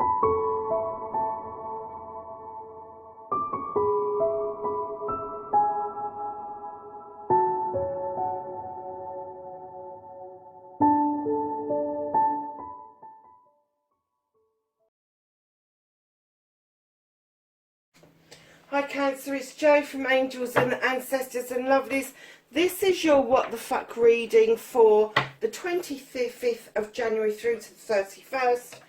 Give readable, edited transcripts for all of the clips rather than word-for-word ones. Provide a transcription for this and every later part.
Hi Cancer, it's Jo from Angels and Ancestors and Lovelies. This is your What the Fuck reading for the 25th of January through to the 31st.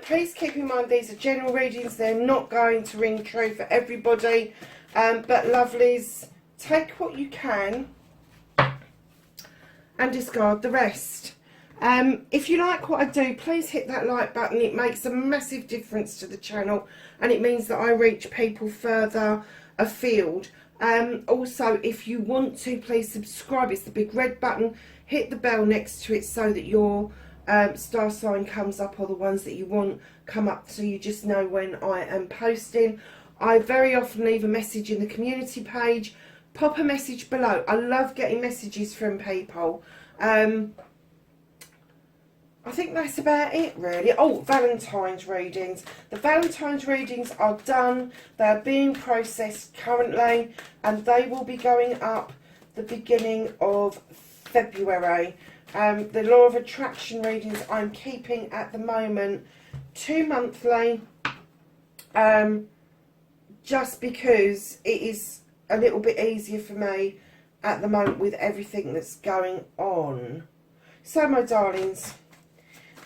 Please keep in mind these are general readings. They're not going to ring true for everybody. But Lovelies, take what you can and discard the rest. If you like what I do, please hit that like button. It makes a massive difference to the channel and it means that I reach people further afield. Also, if you want to, please subscribe. It's the big red button. Hit the bell next to it so that your star sign comes up, or the ones that you want come up, so you just know when I am posting. I very often leave a message in the community page. Pop a message below. I love getting messages from people. I think that's about it really. Oh, Valentine's readings. The Valentine's readings are done. They're being processed currently and they will be going up the beginning of February. The Law of Attraction readings I'm keeping at the moment 2 monthly, just because it is a little bit easier for me at the moment with everything that's going on. So my darlings,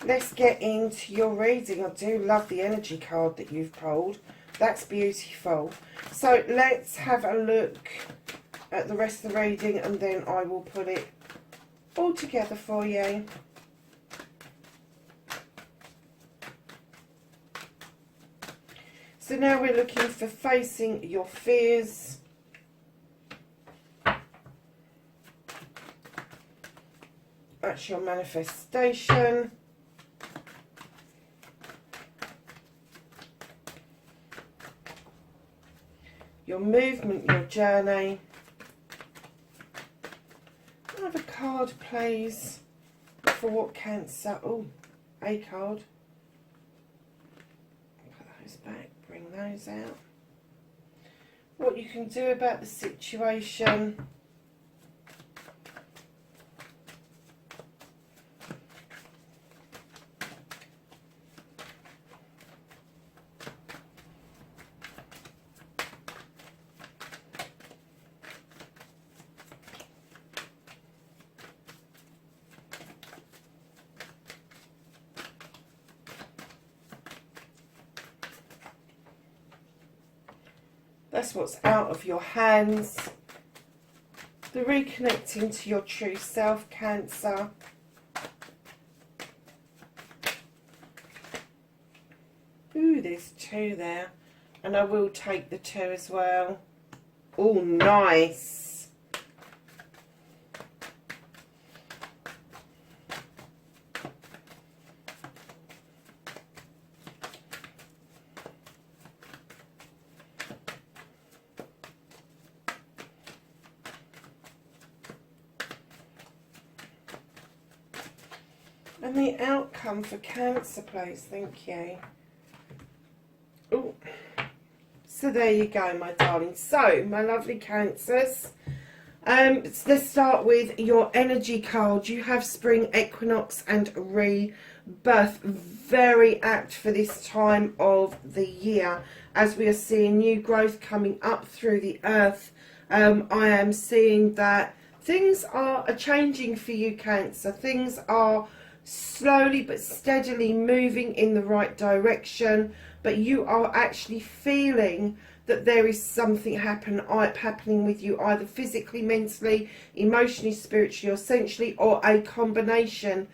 let's get into your reading. I do love the energy card that you've pulled. That's beautiful. So let's have a look at the rest of the reading and then I will put it all together for you. So now we're looking for facing your fears. That's your manifestation. Your movement, your journey. Can I have a card, please, for what Cancer? Oh, a card. Put those back, bring those out. What you can do about the situation. That's what's out of your hands. The reconnecting to your true self, Cancer. Ooh, there's 2 there. And I will take the 2 as well. Oh, nice. And the outcome for Cancer, please. Thank you. Oh, so there you go, my darling. So, my lovely Cancers, let's start with your energy card. You have spring equinox and rebirth. Very apt for this time of the year, as we are seeing new growth coming up through the earth. I am seeing that things are changing for you, Cancer. Things are slowly but steadily moving in the right direction, but you are actually feeling that there is something happening with you, either physically, mentally, emotionally, spiritually, or sensually, or a combination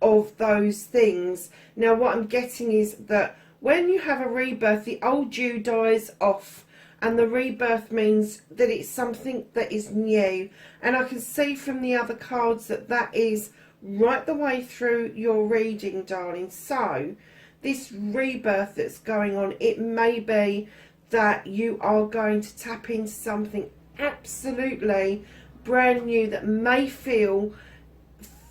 of those things. Now what I'm getting is that when you have a rebirth, the old you dies off and the rebirth means that it's something that is new. And I can see from the other cards that that is right the way through your reading, darling. So this rebirth that's going on, it may be that you are going to tap into something absolutely brand new that may feel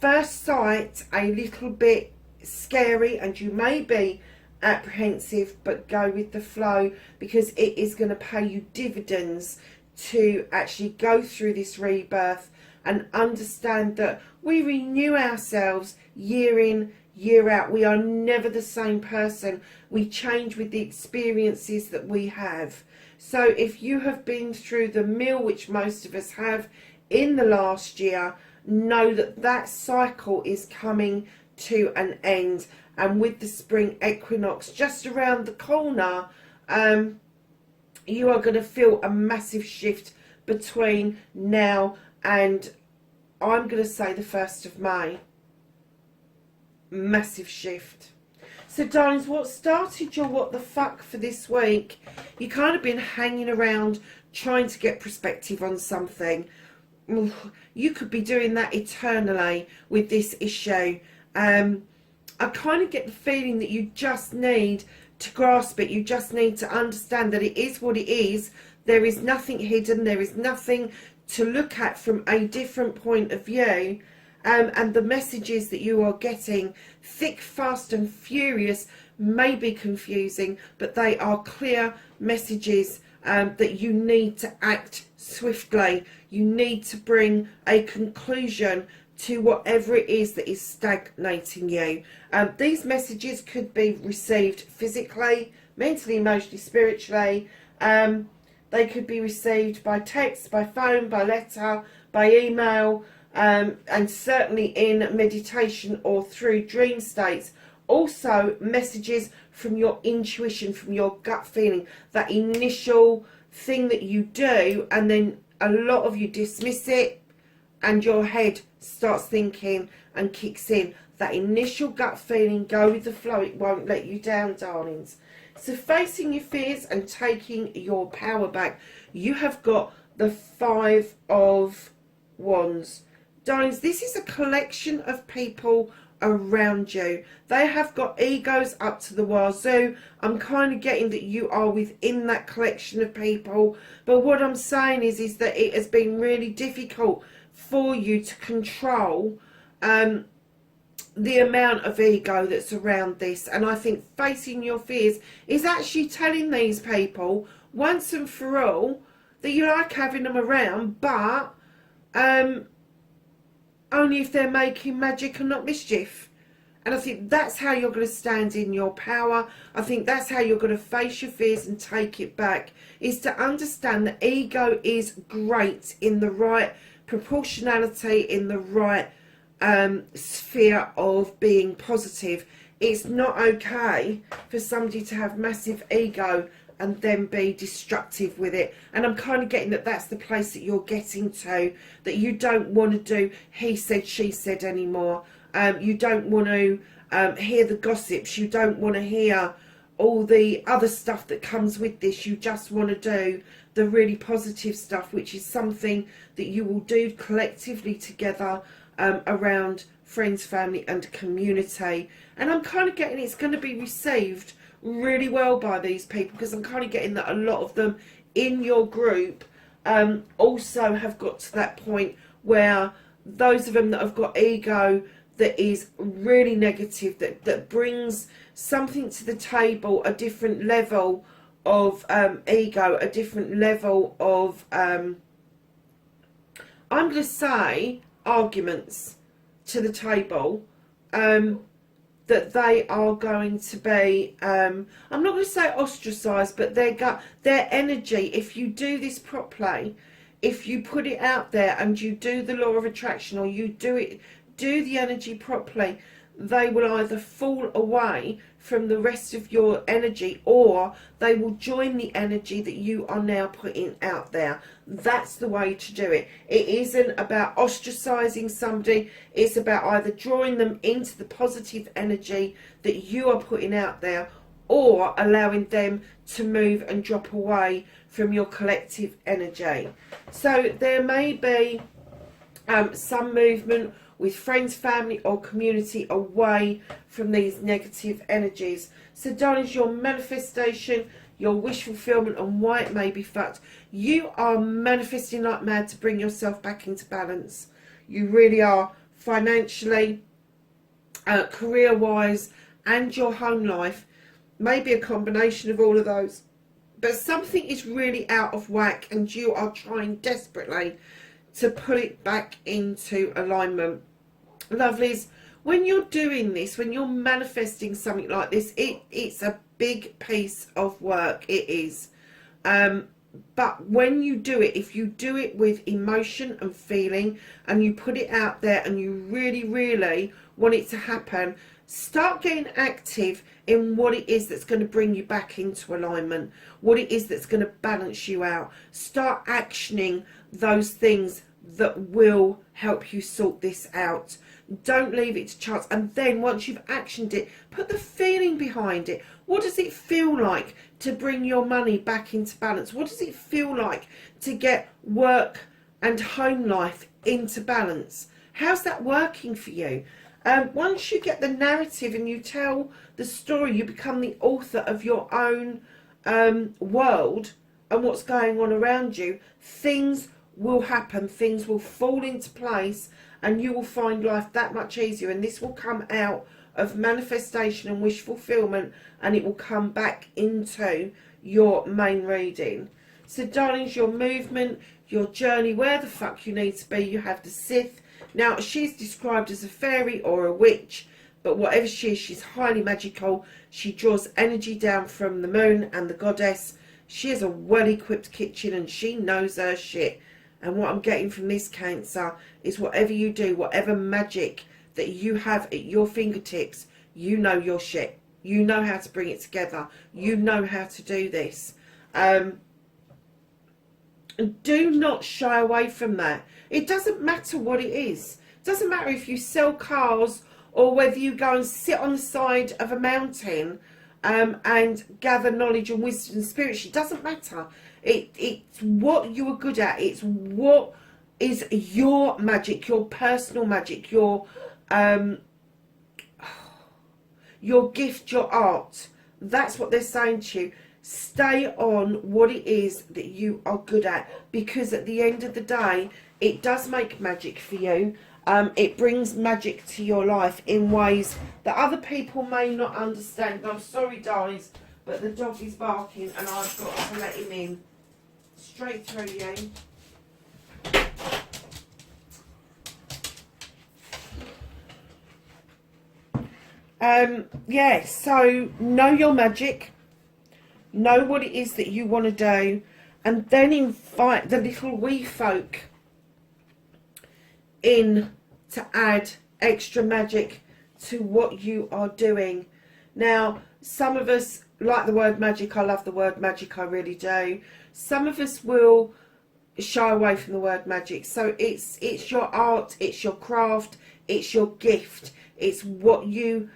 first sight a little bit scary, and you may be apprehensive, but go with the flow, because it is going to pay you dividends to actually go through this rebirth and understand that we renew ourselves year in, year out. We are never the same person. We change with the experiences that we have. So if you have been through the mill, which most of us have in the last year, know that that cycle is coming to an end. And with the spring equinox just around the corner, you are going to feel a massive shift between now and, I'm going to say, the 1st of May. Massive shift. So darlings, what started your what the fuck for this week? You kind of been hanging around trying to get perspective on something. You could be doing that eternally with this issue. I kind of get the feeling that you just need to grasp it. You just need to understand that it is what it is. There is nothing hidden. There is nothing to look at from a different point of view. And the messages that you are getting, thick, fast and furious, may be confusing, but they are clear messages that you need to act swiftly. You need to bring a conclusion to whatever it is that is stagnating you. These messages could be received physically, mentally, emotionally, spiritually. They could be received by text, by phone, by letter, by email, and certainly in meditation or through dream states. Also messages from your intuition, from your gut feeling, that initial thing that you do, and then a lot of you dismiss it and your head starts thinking and kicks in. That initial gut feeling, go with the flow, it won't let you down, darlings. So facing your fears and taking your power back. You have got the 5 of Wands. Darlings, this is a collection of people around you. They have got egos up to the wazoo. I'm kind of getting that you are within that collection of people. But what I'm saying is that it has been really difficult for you to control the amount of ego that's around this. And I think facing your fears is actually telling these people once and for all that you like having them around, but only if they're making magic and not mischief. And I think that's how you're going to stand in your power. I think that's how you're going to face your fears and take it back, is to understand that ego is great in the right proportionality, in the right sphere of being positive. It's not okay for somebody to have massive ego and then be destructive with it. And I'm kind of getting that that's the place that you're getting to, that you don't want to do he said, she said anymore. You don't want to hear the gossips. You don't want to hear all the other stuff that comes with this. You just want to do the really positive stuff, which is something that you will do collectively together around friends, family and community. And I'm kind of getting it's going to be received really well by these people, because I'm kind of getting that a lot of them in your group also have got to that point where those of them that have got ego that is really negative, that brings something to the table, a different level of ego, a different level of I'm going to say arguments to the table, that they are going to be I'm not going to say ostracised, but their energy, if you do this properly, if you put it out there and you do the law of attraction, or you do the energy properly, they will either fall away from the rest of your energy, or they will join the energy that you are now putting out there. That's the way to do it. It isn't about ostracizing somebody. It's about either drawing them into the positive energy that you are putting out there, or allowing them to move and drop away from your collective energy. So there may be some movement with friends, family or community away from these negative energies. So darlings, your manifestation, your wish fulfillment, and why it may be fucked. You are manifesting like mad to bring yourself back into balance. You really are, financially, career-wise, and your home life. maybe a combination of all of those. But something is really out of whack and you are trying desperately to put it back into alignment. Lovelies, when you're doing this, when you're manifesting something like this, it's a big piece of work. It is. But when you do it, if you do it with emotion and feeling and you put it out there and you really, really want it to happen, start getting active in what it is that's going to bring you back into alignment, what it is that's going to balance you out. Start actioning those things that will help you sort this out. Don't leave it to chance. And then once you've actioned it, put the feeling behind it. What does it feel like to bring your money back into balance? What does it feel like to get work and home life into balance? How's that working for you? Once you get the narrative and you tell the story, you become the author of your own world and what's going on around you, things will happen, things will fall into place, and you will find life that much easier. And this will come out of manifestation and wish fulfillment, and it will come back into your main reading. So darlings, your movement, your journey, where the fuck you need to be, you have the Sith. Now, she's described as a fairy or a witch, but whatever she is, she's highly magical. She draws energy down from the moon and the goddess. She has a well-equipped kitchen and she knows her shit. And what I'm getting from this, Cancer, is whatever you do, whatever magic that you have at your fingertips, you know your shit. You know how to bring it together. You know how to do this. And do not shy away from that. It doesn't matter what it is. It doesn't matter if you sell cars or whether you go and sit on the side of a mountain and gather knowledge and wisdom and spirit. It doesn't matter. It's what you are good at. It's what is your magic, your personal magic, your gift, your art. That's what they're saying to you. Stay on what it is that you are good at, because at the end of the day, it does make magic for you. It brings magic to your life in ways that other people may not understand. I'm sorry, darlings, but the dog is barking and I've got to let him in. Straight through you. Yeah, so know your magic. Know what it is that you want to do. And then invite the little wee folk in to add extra magic to what you are doing. Now, some of us like the word magic. I love the word magic, I really do. Some of us will shy away from the word magic. So it's your art, it's your craft, it's your gift, it's what you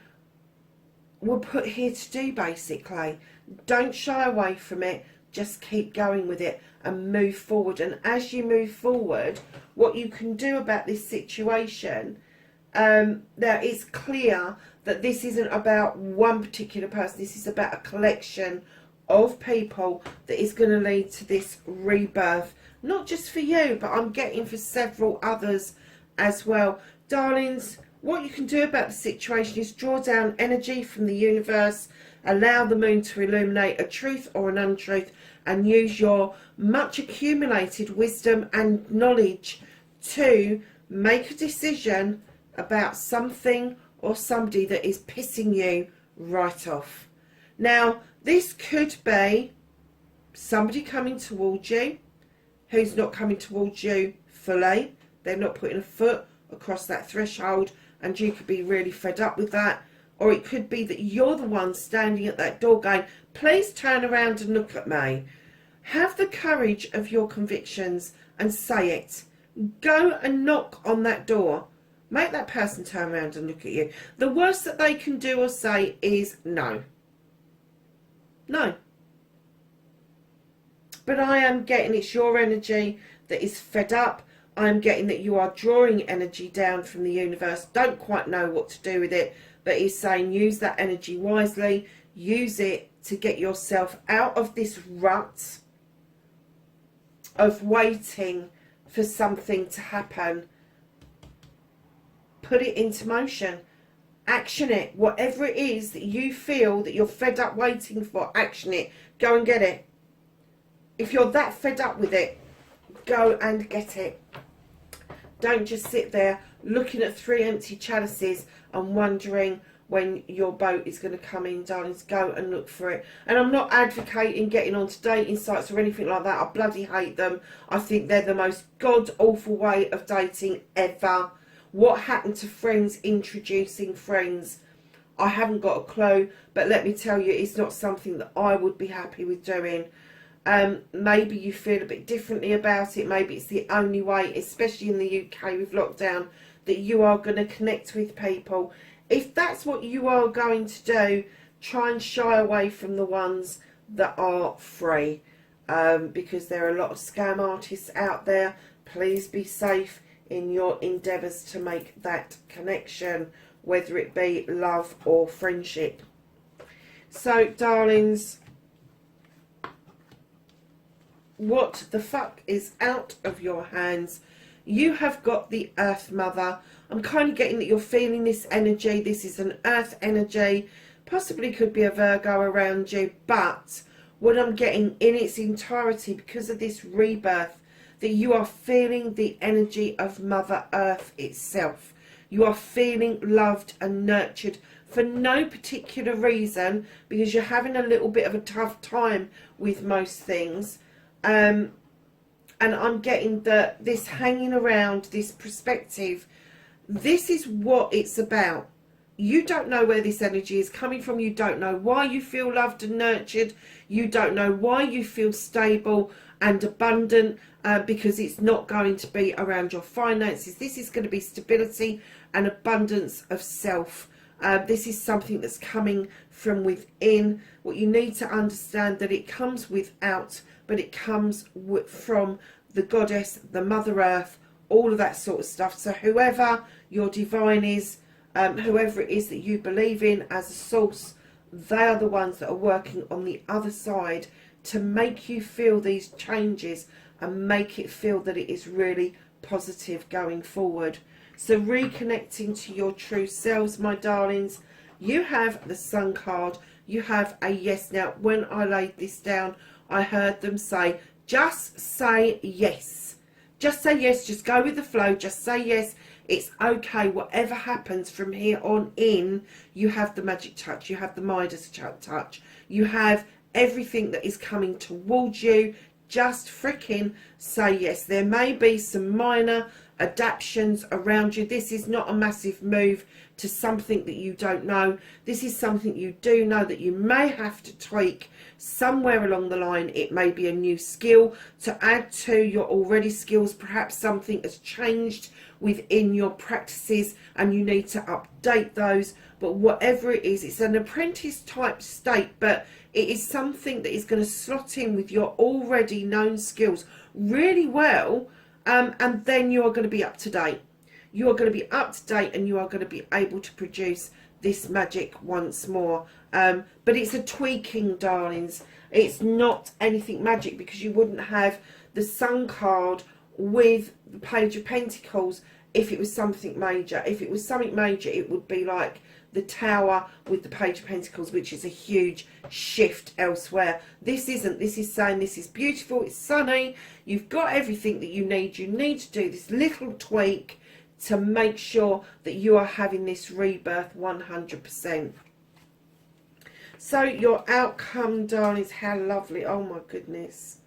were put here to do, basically. Don't shy away from it. Just keep going with it and move forward. And as you move forward, what you can do about this situation, now it's clear that this isn't about one particular person. This is about a collection of people that is going to lead to this rebirth. Not just for you, but I'm getting for several others as well. Darlings, what you can do about the situation is draw down energy from the universe, allow the moon to illuminate a truth or an untruth, and use your much accumulated wisdom and knowledge to make a decision about something or somebody that is pissing you right off. Now, this could be somebody coming towards you who's not coming towards you fully. They're not putting a foot across that threshold, and you could be really fed up with that. Or it could be that you're the one standing at that door going, please turn around and look at me. Have the courage of your convictions and say it. Go and knock on that door. Make that person turn around and look at you. The worst that they can do or say is no. No. But I am getting it's your energy that is fed up. I am getting that you are drawing energy down from the universe. Don't quite know what to do with it. But he's saying use that energy wisely. Use it to get yourself out of this rut of waiting for something to happen. Put it into motion. Action it. Whatever it is that you feel that you're fed up waiting for, action it. Go and get it. If you're that fed up with it, go and get it. Don't just sit there looking at 3 empty chalices and wondering when your boat is going to come in, darlings. Go and look for it. And I'm not advocating getting onto dating sites or anything like that. I bloody hate them. I think they're the most god-awful way of dating ever. What happened to friends introducing friends? I haven't got a clue, but let me tell you, it's not something that I would be happy with doing. Maybe you feel a bit differently about it. Maybe it's the only way, especially in the UK with lockdown, that you are going to connect with people. If that's what you are going to do, try and shy away from the ones that are free, because there are a lot of scam artists out there. Please be safe in your endeavours to make that connection, whether it be love or friendship. So, darlings, what the fuck is out of your hands? You have got the Earth Mother. I'm kind of getting that you're feeling this energy. This is an Earth energy. Possibly could be a Virgo around you. But what I'm getting in its entirety, because of this rebirth, that you are feeling the energy of Mother Earth itself. You are feeling loved and nurtured for no particular reason, because you're having a little bit of a tough time with most things. And I'm getting that this hanging around, this perspective, this is what it's about. You don't know where this energy is coming from. You don't know why you feel loved and nurtured. You don't know why you feel stable and abundant, because it's not going to be around your finances. This is going to be stability and abundance of self. This is something that's coming from within. What you need to understand, that it comes without, but it comes from the goddess, the Mother Earth, all of that sort of stuff. So whoever your divine is, whoever it is that you believe in as a source, they are the ones that are working on the other side to make you feel these changes and make it feel that it is really positive going forward. So reconnecting to your true selves, my darlings. You have the Sun card. You have a yes. Now, when I laid this down, I heard them say, just say yes. Just say yes. Just go with the flow. Just say yes. It's okay. Whatever happens from here on in, you have the magic touch. You have the Midas touch. You have everything that is coming towards you. Just freaking say yes. There may be some minor adaptations around you. This is not a massive move to something that you don't know. This is something you do know that you may have to tweak somewhere along the line. It may be a new skill to add to your already skills. Perhaps something has changed within your practices and you need to update those. But whatever it is, it's an apprentice type state, but it is something that is going to slot in with your already known skills really well. And then you are going to be up to date. You are going to be up to date and you are going to be able to produce this magic once more. But it's a tweaking, darlings. It's not anything magic, because you wouldn't have the Sun card with the Page of Pentacles if it was something major. If it was something major, it would be like the Tower with the Page of Pentacles, which is a huge shift elsewhere. This isn't. This is saying this is beautiful, it's sunny, you've got everything that you need. You need to do this little tweak to make sure that you are having this rebirth 100%. So your outcome, darlings, how lovely. Oh my goodness.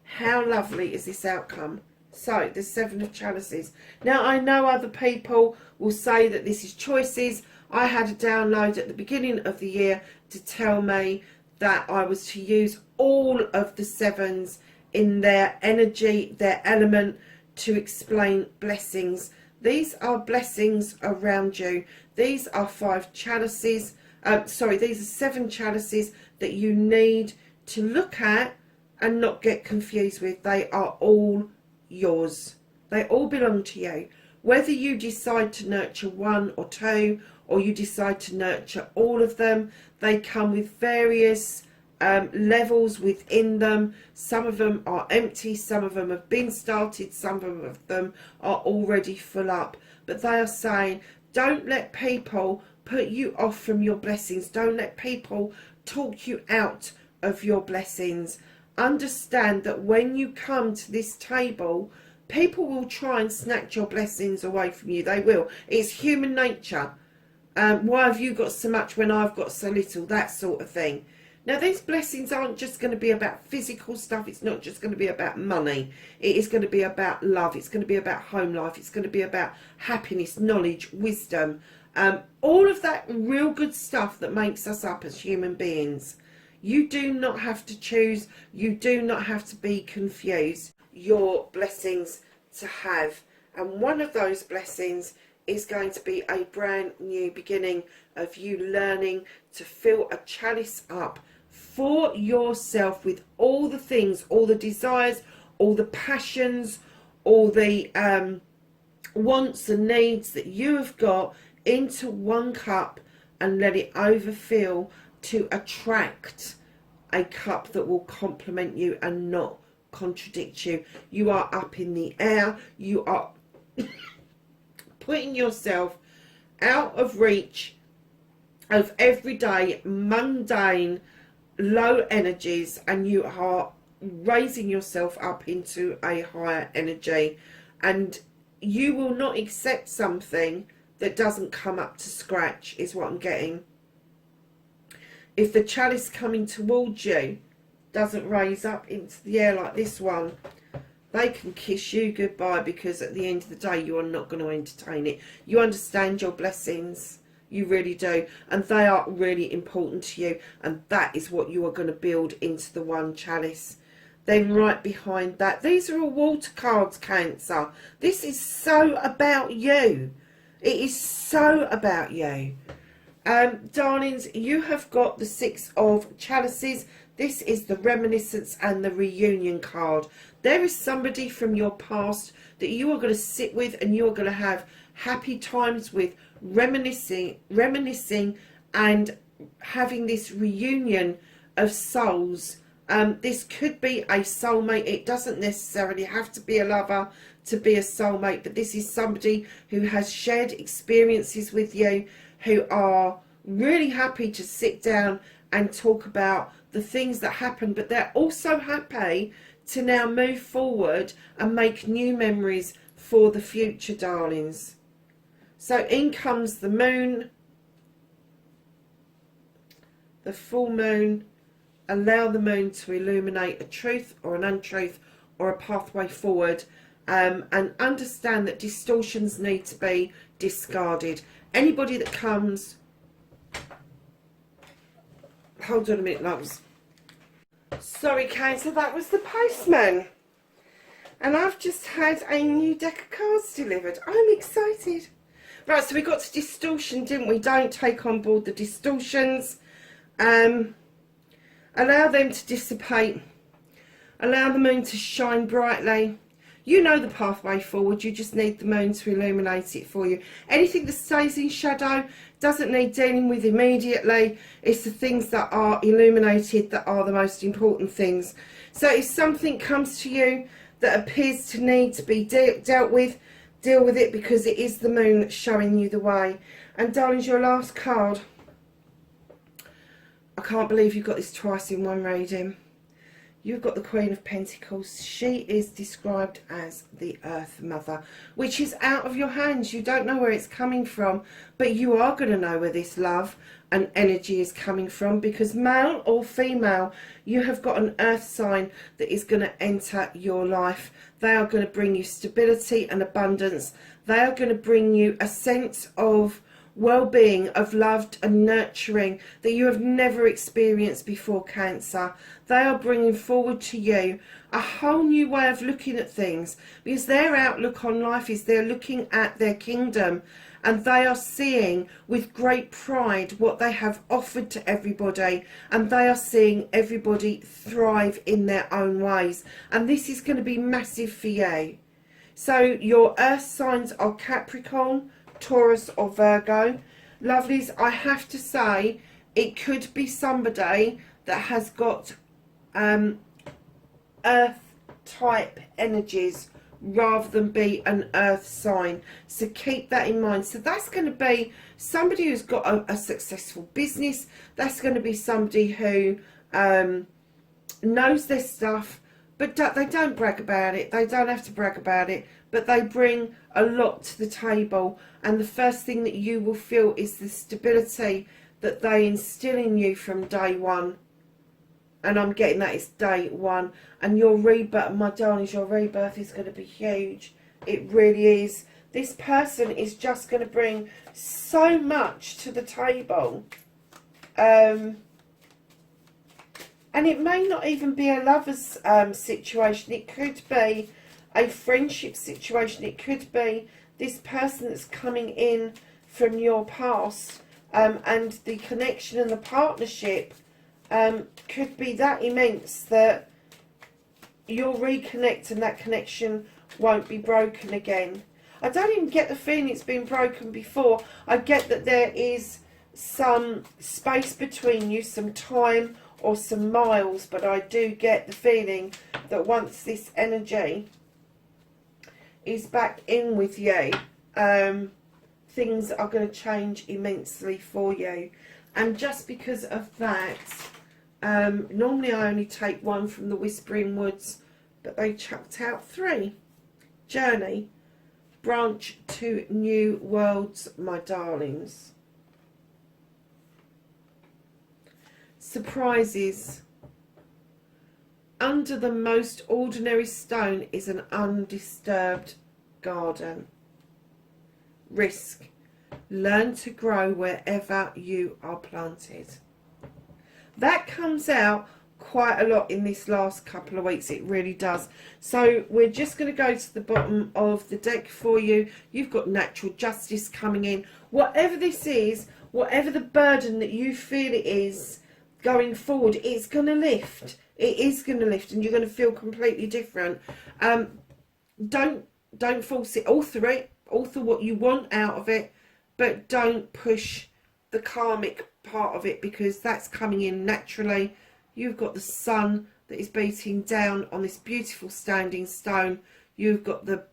How lovely is this outcome? So the Seven of Chalices. Now I know other people will say that this is choices. I had a download at the beginning of the year to tell me that I was to use all of the sevens in their energy, their element, to explain blessings. These are blessings around you. These are 5 chalices. These are 7 chalices that you need to look at and not get confused with. They are all yours. They all belong to you. Whether you decide to nurture 1 or 2, or you decide to nurture all of them, they come with various levels within them. Some of them are empty, some of them have been started, some of them are already full up. But they are saying, don't let people put you off from your blessings. Don't let people talk you out of your blessings. Understand that when you come to this table, people will try and snatch your blessings away from you. They will. It's human nature. Why have you got so much when I've got so little? That sort of thing. Now, these blessings aren't just going to be about physical stuff. It's not just going to be about money. It is going to be about love. It's going to be about home life. It's going to be about happiness, knowledge, wisdom. All of that real good stuff that makes us up as human beings. You do not have to choose. You do not have to be confused. Your blessings to have. And one of those blessings is going to be a brand new beginning of you learning to fill a chalice up for yourself with all the things, all the desires, all the passions, all the wants and needs that you have got into one cup, and let it overfill to attract a cup that will complement you and not contradict you. You are up in the air. You are putting yourself out of reach of everyday, mundane, low energies, and you are raising yourself up into a higher energy. And you will not accept something that doesn't come up to scratch, is what I'm getting. If the chalice coming towards you doesn't raise up into the air like this one, they can kiss you goodbye, because at the end of the day, you are not going to entertain it. You understand your blessings. You really do. And they are really important to you. And that is what you are going to build into the one chalice. Then right behind that, these are all water cards, Cancer. This is so about you. It is so about you. Darlings, you have got the Six of Chalices. This is the reminiscence and the reunion card. There is somebody from your past that you are going to sit with, and you are going to have happy times with, reminiscing and having this reunion of souls. This could be a soulmate. It doesn't necessarily have to be a lover to be a soulmate, but this is somebody who has shared experiences with you, who are really happy to sit down and talk about the things that happened, but they're also happy to now move forward and make new memories for the future, darlings. So in comes the moon, the full moon. Allow the moon to illuminate a truth or an untruth or a pathway forward, and understand that distortions need to be discarded. Anybody that comes... Hold on a minute, loves. Sorry, Cancer, that was the postman. And I've just had a new deck of cards delivered. I'm excited. Right, so we got to distortion, didn't we? Don't take on board the distortions. Allow them to dissipate. Allow the moon to shine brightly. You know the pathway forward. You just need the moon to illuminate it for you. Anything that stays in shadow doesn't need dealing with immediately. It's the things that are illuminated that are the most important things. So if something comes to you that appears to need to be dealt with, deal with it, because it is the moon showing you the way. And darlings, your last card. I can't believe you've got this twice in one reading. You've got the Queen of Pentacles. She is described as the Earth Mother, which is out of your hands. You don't know where it's coming from, but you are going to know where this love and energy is coming from, because male or female, you have got an earth sign that is going to enter your life. They are going to bring you stability and abundance. They are going to bring you a sense of well-being, of loved and nurturing that you have never experienced before, Cancer. They are bringing forward to you a whole new way of looking at things, because their outlook on life is they're looking at their kingdom, and they are seeing with great pride what they have offered to everybody, and they are seeing everybody thrive in their own ways. And this is going to be massive for you. So your earth signs are Capricorn, Taurus or Virgo. Lovelies, I have to say, it could be somebody that has got earth type energies rather than be an earth sign. So keep that in mind. So that's going to be somebody who's got a successful business. That's going to be somebody who knows their stuff, but they don't brag about it. They don't have to brag about it, but they bring a lot to the table. And the first thing that you will feel is the stability that they instill in you from day one. And I'm getting that it's day one. And your rebirth, my darlings, your rebirth is going to be huge. It really is. This person is just going to bring so much to the table. And it may not even be a lover's situation. It could be a friendship situation. It could be this person that's coming in from your past. And the connection and the partnership could be that immense that you'll reconnect and that connection won't be broken again. I don't even get the feeling it's been broken before. I get that there is some space between you, some time or some miles, but I do get the feeling that once this energy is back in with you, things are going to change immensely for you. And just because of that, normally I only take one from the Whispering Woods, but they chucked out 3. Journey, branch to new worlds, my darlings. Surprises. Under the most ordinary stone is an undisturbed garden. Risk. Learn to grow wherever you are planted. That comes out quite a lot in this last couple of weeks. It really does. So we're just going to go to the bottom of the deck for you. You've got natural justice coming in. Whatever this is, whatever the burden that you feel it is going forward, it's going to lift. It is going to lift, and you're going to feel completely different. Don't force it. Author what you want out of it, but don't push the karmic part of it, because that's coming in naturally. You've got the sun that is beating down on this beautiful standing stone. You've got the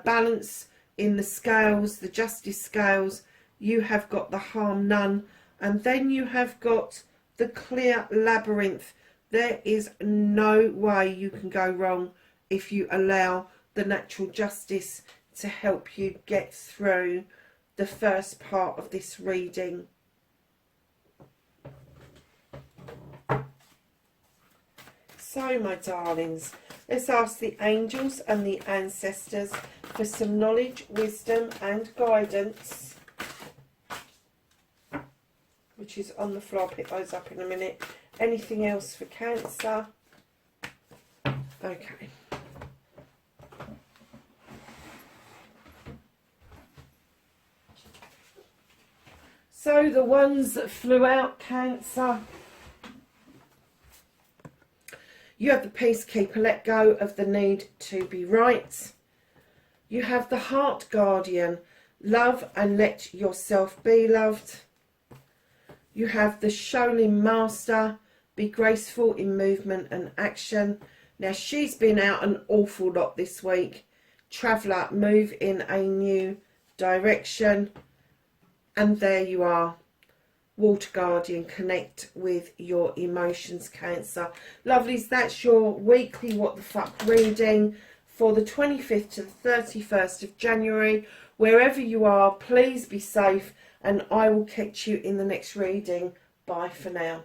balance in the scales, the justice scales. You have got the harm none, and then you have got the clear labyrinth. There is no way you can go wrong if you allow the natural justice to help you get through the first part of this reading. So, my darlings, let's ask the angels and the ancestors for some knowledge, wisdom and guidance, which is on the floor. I'll pick those up in a minute. Anything else for Cancer? Okay. So the ones that flew out, Cancer. You have the Peacekeeper, let go of the need to be right. You have the Heart Guardian, love and let yourself be loved. You have the Shaolin Master, be graceful in movement and action. Now she's been out an awful lot this week. Traveller, move in a new direction. And there you are. Water Guardian, connect with your emotions, Cancer. Lovelies, that's your weekly What the Fuck reading for the 25th to the 31st of January. Wherever you are, please be safe, and I will catch you in the next reading. Bye for now.